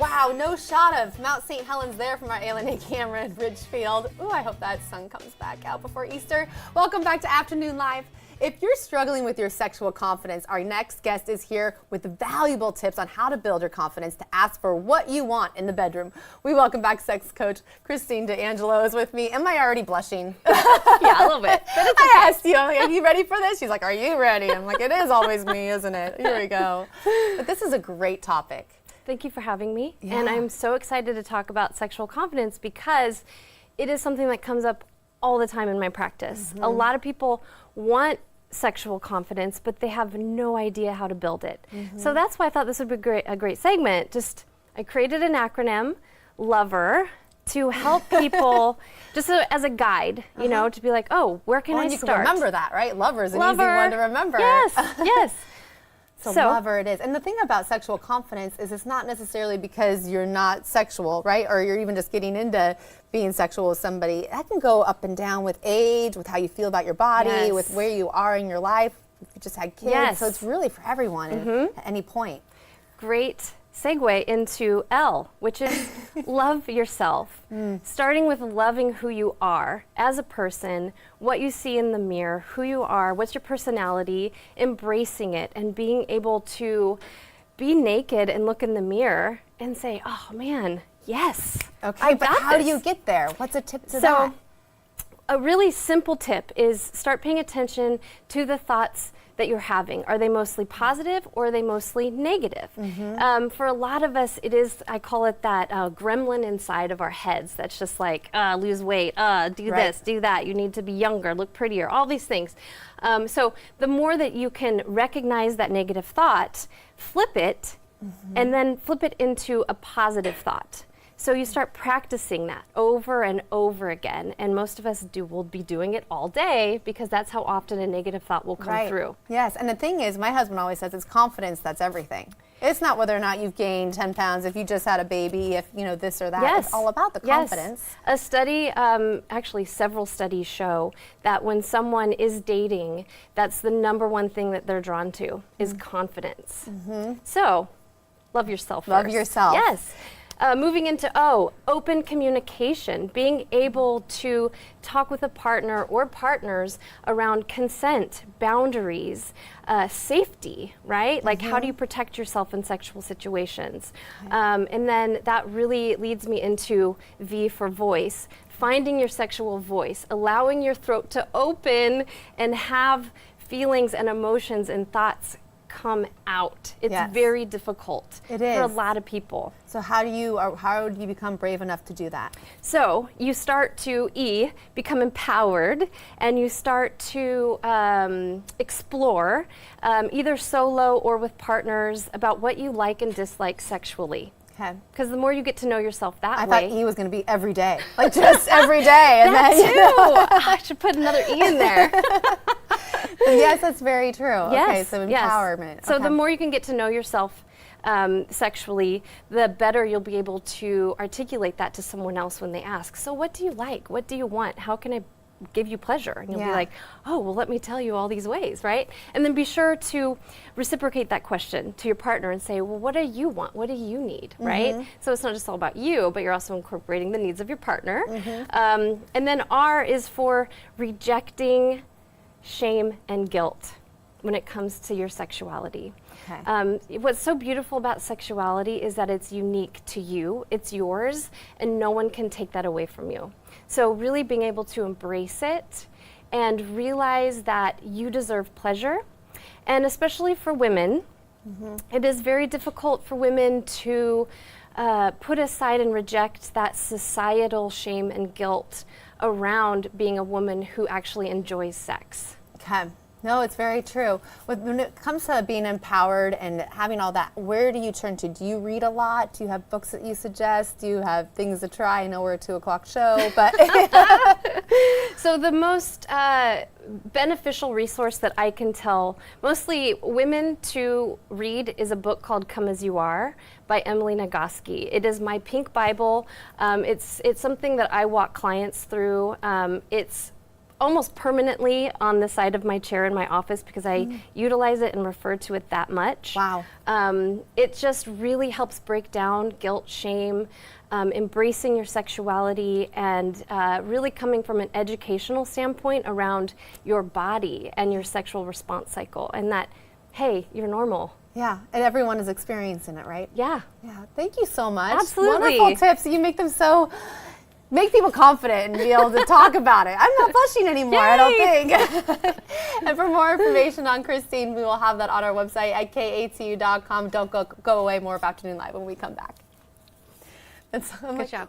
Wow, no shot of Mount St. Helens there from our ALNA camera in Ridgefield. Ooh, I hope that sun comes back out before Easter. Welcome back to Afternoon Live. If you're struggling with your sexual confidence, our next guest is here with valuable tips on how to build your confidence to ask for what you want in the bedroom. We welcome back sex coach Christine D'Angelo is with me. Am I already blushing? Yeah, a little bit. But it's okay. I asked you, I'm like, are you ready for this? She's like, are you ready? I'm like, it is always me, isn't it? Here we go. But this is a great topic. Thank you for having me. Yeah. And I'm so excited to talk about sexual confidence because it is something that comes up all the time in my practice. A lot of people want sexual confidence, but they have no idea how to build it. So that's why I thought this would be a great segment. I created an acronym, LOVER, to help people, just as a guide, you know, to be like, oh, where can I you start? can remember that, right? Lover is an easy Lover. one to remember. Yes, yes. So lover it is. And the thing about sexual confidence is it's not necessarily because you're not sexual, right? Or you're even just getting into being sexual with somebody. That can go up and down with age, with how you feel about your body, Yes. with where you are in your life. If you just had kids. Yes. So it's really for everyone at any point. Great segue into L, which is love yourself. Starting with loving who you are as a person, what you see in the mirror, who you are, what's your personality, embracing it, and being able to be naked and look in the mirror and say, oh man, yes. Okay, I've but got how do this. you get there? What's a tip to So, that? a really simple tip is start paying attention to the thoughts that you're having. Are they mostly positive or are they mostly negative? For a lot of us, it is, I call it that gremlin inside of our heads that's just like, lose weight, do this, do that, you need to be younger, look prettier, all these things. So the more that you can recognize that negative thought, flip it, and then flip it into a positive thought. So you start practicing that over and over again, and most of us will be doing it all day because that's how often a negative thought will come through. Yes, and the thing is, my husband always says it's confidence that's everything. It's not whether or not you've gained 10 pounds, if you just had a baby, if you know this or that. Yes. It's all about the confidence. A study, actually several studies show that when someone is dating, that's the number one thing that they're drawn to is confidence. So, love yourself Love first. yourself. Yes. Moving into O, open communication, being able to talk with a partner or partners around consent, boundaries, safety, right? Like how do you protect yourself in sexual situations? And then that really leads me into V for voice, finding your sexual voice, allowing your throat to open and have feelings and emotions and thoughts come out. It's very difficult for a lot of people. So how do you become brave enough to do that? So you start to become empowered, and you start to explore either solo or with partners about what you like and dislike sexually. Okay. Because the more you get to know yourself that I way. thought E was going to be every day, like just every day. And that then, too. I should put another E in there. Yes, that's very true. Yes, Okay, so empowerment. So Okay. the more you can get to know yourself sexually, the better you'll be able to articulate that to someone else when they ask, so what do you like? What do you want? How can I give you pleasure? And you'll be like, oh, well, let me tell you all these ways, right? And then be sure to reciprocate that question to your partner and say, well, what do you want? What do you need, right? So it's not just all about you, but you're also incorporating the needs of your partner. And then R is for rejecting shame and guilt when it comes to your sexuality. Okay. What's so beautiful about sexuality is that it's unique to you, it's yours, and no one can take that away from you. So really being able to embrace it and realize that you deserve pleasure, and especially for women, it is very difficult for women to put aside and reject that societal shame and guilt around being a woman who actually enjoys sex. Okay. No, it's very true. When it comes to being empowered and having all that, where do you turn to? Do you read a lot? Do you have books that you suggest? Do you have things to try? I know we're a 2 o'clock show, but. So the most beneficial resource that I can tell mostly women to read is a book called Come As You Are by Emily Nagoski. It is my pink Bible. It's something that I walk clients through. It's almost permanently on the side of my chair in my office because I utilize it and refer to it that much. Wow. It just really helps break down guilt, shame, embracing your sexuality, and really coming from an educational standpoint around your body and your sexual response cycle, and that, hey, you're normal. Yeah, and everyone is experiencing it, right? Yeah. Yeah, thank you so much. Absolutely. Wonderful tips. You make them make people confident and be able to talk about it. I'm not blushing anymore, I don't think. And for more information on Christine, we will have that on our website at katu.com. Don't go away. More of Afternoon Live when we come back. Good job.